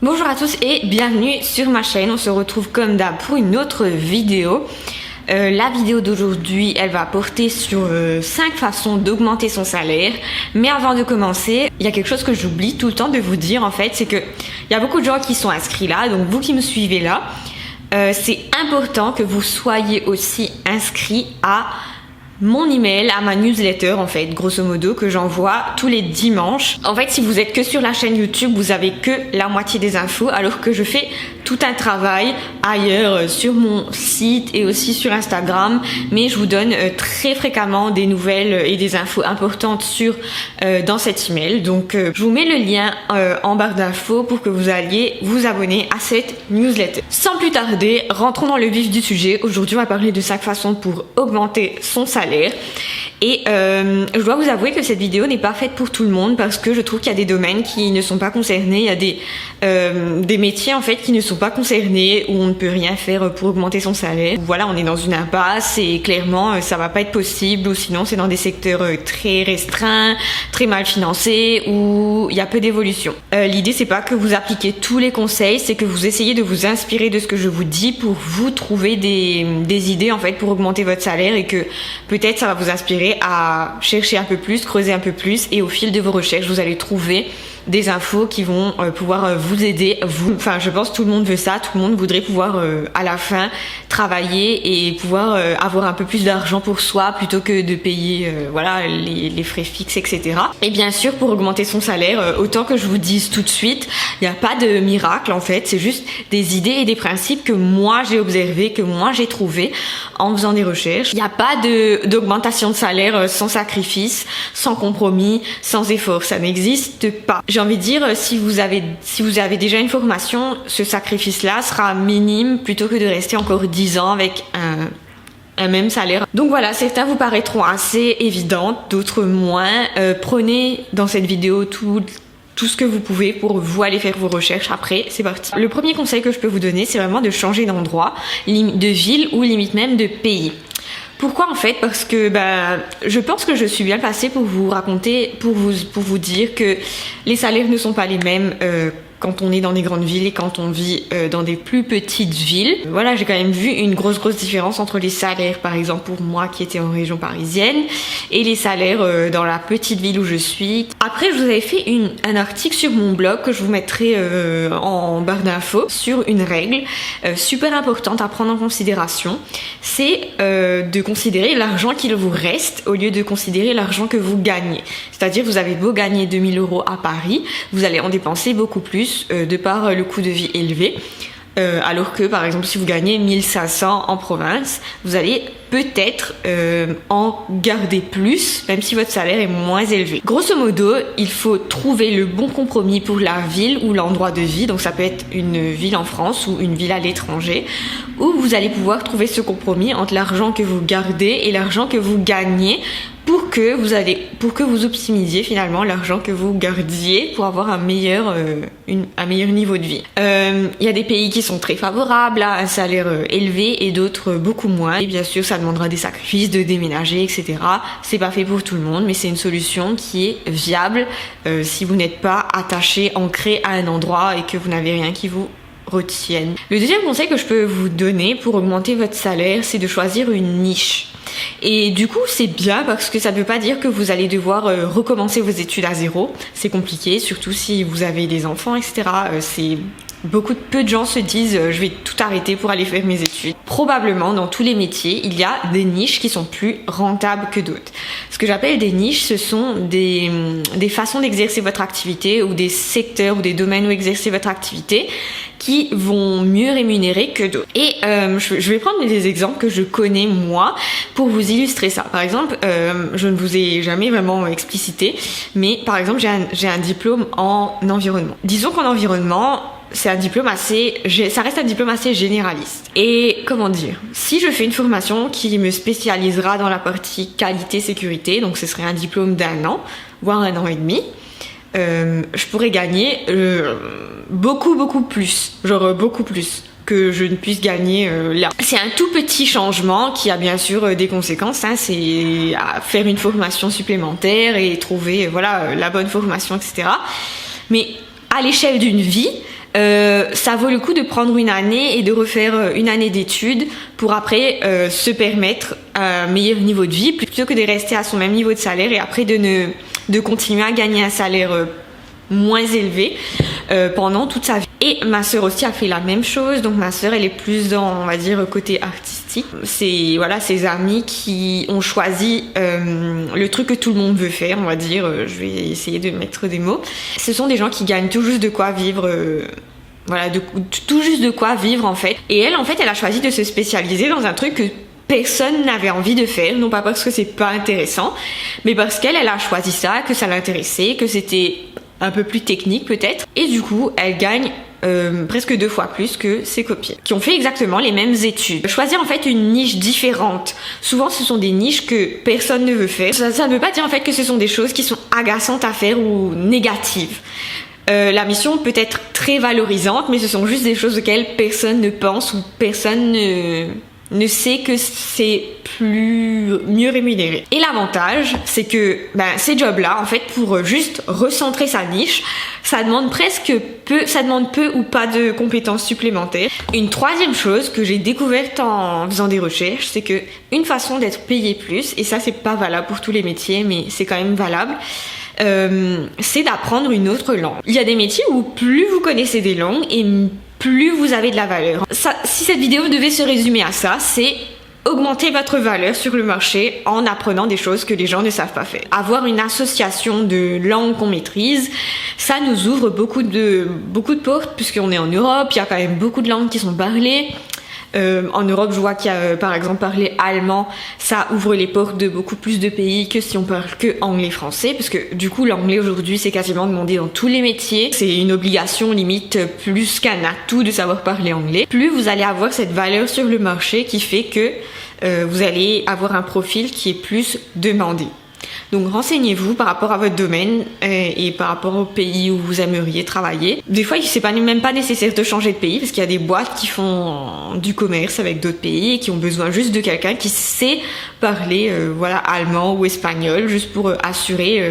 Bonjour à tous et bienvenue sur ma chaîne. On se retrouve comme d'hab pour une autre vidéo. La vidéo d'aujourd'hui, elle va porter sur 5 façons d'augmenter son salaire. Mais avant de commencer, il y a quelque chose que j'oublie tout le temps de vous dire en fait, c'est que il y a beaucoup de gens qui sont inscrits là, donc vous qui me suivez là, c'est important que vous soyez aussi inscrits à mon email, à ma newsletter en fait, grosso modo, que j'envoie tous les dimanches. En fait, si vous êtes que sur la chaîne YouTube, vous avez que la moitié des infos, alors que je fais tout un travail ailleurs sur mon site et aussi sur Instagram, mais je vous donne très fréquemment des nouvelles et des infos importantes dans cet email. Donc je vous mets le lien en barre d'infos pour que vous alliez vous abonner à cette newsletter. Sans plus tarder, rentrons dans le vif du sujet. Aujourd'hui, on va parler de 5 façons pour augmenter son salaire. Et je dois vous avouer que cette vidéo n'est pas faite pour tout le monde parce que je trouve qu'il y a des domaines qui ne sont pas concernés, il y a des métiers en fait qui ne sont pas concernés, où on ne peut rien faire pour augmenter son salaire. Voilà, on est dans une impasse et clairement ça va pas être possible, ou sinon c'est dans des secteurs très restreints, très mal financés, où il y a peu d'évolution. L'idée c'est pas que vous appliquez tous les conseils, c'est que vous essayez de vous inspirer de ce que je vous dis pour vous trouver des idées en fait pour augmenter votre salaire, et que peut-être ça va vous inspirer à chercher un peu plus, creuser un peu plus, et au fil de vos recherches vous allez trouver des infos qui vont pouvoir vous aider. Enfin, je pense que tout le monde veut ça, tout le monde voudrait pouvoir à la fin travailler et pouvoir avoir un peu plus d'argent pour soi plutôt que de payer voilà les frais fixes, etc. Et bien sûr, pour augmenter son salaire, autant que je vous dise tout de suite, il n'y a pas de miracle en fait, c'est juste des idées et des principes que moi j'ai observés, que moi j'ai trouvé en faisant des recherches. Il n'y a pas d'augmentation de salaire sans sacrifice, sans compromis, sans effort, ça n'existe pas. J'ai envie de dire, si vous avez déjà une formation, ce sacrifice-là sera minime plutôt que de rester encore 10 ans avec un même salaire. Donc voilà, certains vous paraîtront assez évidentes, d'autres moins. Prenez dans cette vidéo tout ce que vous pouvez pour vous aller faire vos recherches. Après, c'est parti. Le premier conseil que je peux vous donner, c'est vraiment de changer d'endroit, de ville ou limite même de pays. Pourquoi en fait? Parce que je pense que je suis bien placée pour vous raconter, pour vous dire que les salaires ne sont pas les mêmes quand on est dans des grandes villes et quand on vit dans des plus petites villes. Voilà, j'ai quand même vu une grosse différence entre les salaires, par exemple pour moi qui étais en région parisienne, et les salaires dans la petite ville où je suis. Après, je vous avais fait un article sur mon blog que je vous mettrai en barre d'infos sur une règle super importante à prendre en considération. C'est de considérer l'argent qu'il vous reste au lieu de considérer l'argent que vous gagnez. C'est-à-dire, vous avez beau gagner 2000 € à Paris, vous allez en dépenser beaucoup plus de par le coût de vie élevé, alors que par exemple si vous gagnez 1500 en province, vous allez peut-être en garder plus, même si votre salaire est moins élevé. Grosso modo, il faut trouver le bon compromis pour la ville ou l'endroit de vie. Donc ça peut être une ville en France ou une ville à l'étranger, où vous allez pouvoir trouver ce compromis entre l'argent que vous gardez et l'argent que vous gagnez, pour que vous optimisiez finalement l'argent que vous gardiez pour avoir un meilleur niveau de vie. Il y a des pays qui sont très favorables à un salaire élevé et d'autres beaucoup moins. Et bien sûr, ça demandera des sacrifices, de déménager, etc. C'est pas fait pour tout le monde, mais c'est une solution qui est viable si vous n'êtes pas attaché, ancré à un endroit et que vous n'avez rien qui vous retienne. Le deuxième conseil que je peux vous donner pour augmenter votre salaire, c'est de choisir une niche. Et du coup, c'est bien parce que ça ne veut pas dire que vous allez devoir recommencer vos études à zéro. C'est compliqué, surtout si vous avez des enfants, etc. Peu de gens se disent je vais tout arrêter pour aller faire mes études. Probablement dans tous les métiers, il y a des niches qui sont plus rentables que d'autres. Ce que j'appelle des niches, ce sont des façons d'exercer votre activité, ou des secteurs ou des domaines où exercer votre activité qui vont mieux rémunérer que d'autres. Et je vais prendre des exemples que je connais moi pour vous illustrer ça. Par exemple, je ne vous ai jamais vraiment explicité, mais par exemple j'ai un diplôme en environnement. Disons qu'en environnement, ça reste un diplôme assez généraliste. Et comment dire, si je fais une formation qui me spécialisera dans la partie qualité-sécurité, donc ce serait un diplôme d'1 an, voire 1 an et demi, je pourrais gagner beaucoup plus, beaucoup plus que je ne puisse gagner là. C'est un tout petit changement qui a bien sûr des conséquences, hein. C'est à faire une formation supplémentaire et trouver la bonne formation, etc. Mais à l'échelle d'une vie, Ça vaut le coup de prendre une année et de refaire une année d'études pour après se permettre un meilleur niveau de vie plutôt que de rester à son même niveau de salaire et après de continuer à gagner un salaire moins élevé pendant toute sa vie. Et ma sœur aussi a fait la même chose, donc ma sœur elle est plus dans, on va dire, côté artistique. C'est voilà, ses amis qui ont choisi le truc que tout le monde veut faire, on va dire, je vais essayer de mettre des mots. Ce sont des gens qui gagnent tout juste de quoi vivre, voilà, tout juste de quoi vivre en fait. Et elle, en fait, elle a choisi de se spécialiser dans un truc que personne n'avait envie de faire, non pas parce que c'est pas intéressant, mais parce qu'elle a choisi ça, que ça l'intéressait, que c'était un peu plus technique peut-être, et du coup elle gagne presque 2 fois plus que ses copines qui ont fait exactement les mêmes études. Choisir en fait une niche différente. Souvent ce sont des niches que personne ne veut faire. Ça ne veut pas dire en fait que ce sont des choses qui sont agaçantes à faire ou négatives. La mission peut être très valorisante, mais ce sont juste des choses auxquelles personne ne pense ou personne ne sait que c'est mieux rémunéré. Et l'avantage, c'est que ces jobs-là, en fait, pour juste recentrer sa niche, ça demande peu ou pas de compétences supplémentaires. Une troisième chose que j'ai découverte en faisant des recherches, c'est que une façon d'être payé plus, et ça c'est pas valable pour tous les métiers, mais c'est quand même valable, c'est d'apprendre une autre langue. Il y a des métiers où plus vous connaissez des langues et plus vous avez de la valeur. Si cette vidéo devait se résumer à ça, c'est augmenter votre valeur sur le marché en apprenant des choses que les gens ne savent pas faire. Avoir une association de langues qu'on maîtrise, ça nous ouvre beaucoup de portes puisqu'on est en Europe, il y a quand même beaucoup de langues qui sont parlées. En Europe, je vois qu'il y a par exemple parler allemand, ça ouvre les portes de beaucoup plus de pays que si on parle que anglais-français, parce que du coup l'anglais aujourd'hui c'est quasiment demandé dans tous les métiers, c'est une obligation limite plus qu'un atout de savoir parler anglais. Plus vous allez avoir cette valeur sur le marché qui fait que vous allez avoir un profil qui est plus demandé. Donc renseignez-vous par rapport à votre domaine et par rapport au pays où vous aimeriez travailler. Des fois, c'est même pas nécessaire de changer de pays parce qu'il y a des boîtes qui font du commerce avec d'autres pays et qui ont besoin juste de quelqu'un qui sait parler allemand ou espagnol juste pour assurer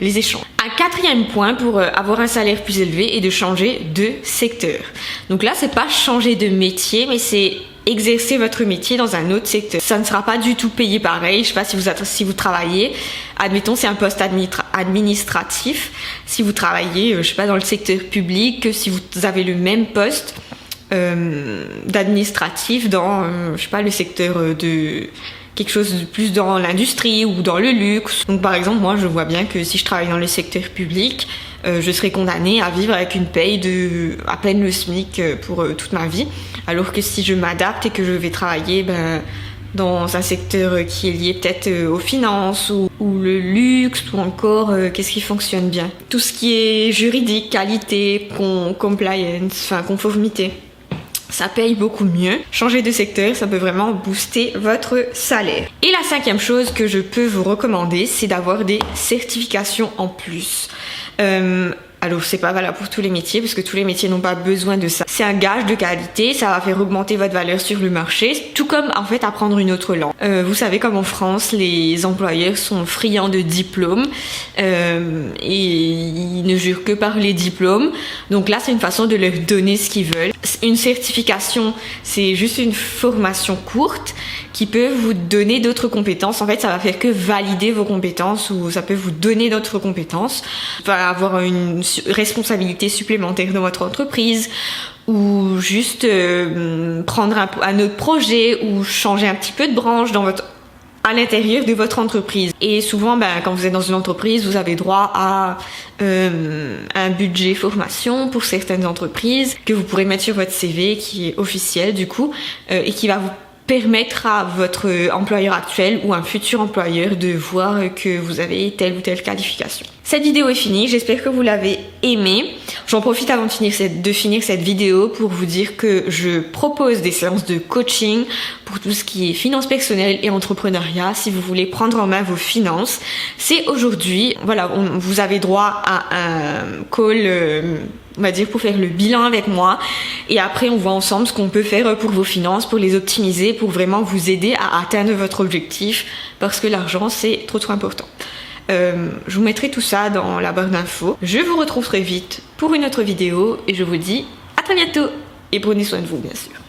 les échanges. Un quatrième point pour avoir un salaire plus élevé est de changer de secteur. Donc là, c'est pas changer de métier, mais c'est exercer votre métier dans un autre secteur. Ça ne sera pas du tout payé pareil. Je sais pas si vous travaillez, admettons c'est un poste administratif. Si vous travaillez, je sais pas, dans le secteur public, que si vous avez le même poste d'administratif dans, je sais pas, le secteur de quelque chose de plus dans l'industrie ou dans le luxe. Donc par exemple, moi je vois bien que si je travaille dans le secteur public, je serais condamnée à vivre avec une paye de à peine le SMIC pour toute ma vie. Alors que si je m'adapte et que je vais travailler dans un secteur qui est lié peut-être aux finances ou le luxe ou encore qu'est-ce qui fonctionne bien. Tout ce qui est juridique, qualité, compliance, conformité. Ça paye beaucoup mieux. Changer de secteur, ça peut vraiment booster votre salaire. Et la cinquième chose que je peux vous recommander, c'est d'avoir des certifications en plus. Alors c'est pas valable pour tous les métiers parce que tous les métiers n'ont pas besoin de ça. C'est un gage de qualité, ça va faire augmenter votre valeur sur le marché, tout comme en fait apprendre une autre langue. Vous savez comme en France, les employeurs sont friands de diplômes et ils ne jurent que par les diplômes. Donc là c'est une façon de leur donner ce qu'ils veulent. Une certification, c'est juste une formation courte qui peut vous donner d'autres compétences. En fait, ça va faire que valider vos compétences ou ça peut vous donner d'autres compétences. Vous allez avoir une responsabilité supplémentaire dans votre entreprise ou juste prendre un autre projet ou changer un petit peu de branche à l'intérieur de votre entreprise. Et souvent, quand vous êtes dans une entreprise, vous avez droit à un budget formation pour certaines entreprises que vous pourrez mettre sur votre CV qui est officiel du coup et qui va vous permettre à votre employeur actuel ou un futur employeur de voir que vous avez telle ou telle qualification. Cette vidéo est finie, j'espère que vous l'avez aimée. J'en profite avant de finir cette vidéo pour vous dire que je propose des séances de coaching pour tout ce qui est finances personnelles et entrepreneuriat. Si vous voulez prendre en main vos finances, c'est aujourd'hui. Voilà, vous avez droit à un call, on va dire, pour faire le bilan avec moi. Et après, on voit ensemble ce qu'on peut faire pour vos finances, pour les optimiser, pour vraiment vous aider à atteindre votre objectif. Parce que l'argent, c'est trop important. Je vous mettrai tout ça dans la barre d'infos. Je vous retrouve très vite pour une autre vidéo et je vous dis à très bientôt et prenez soin de vous bien sûr.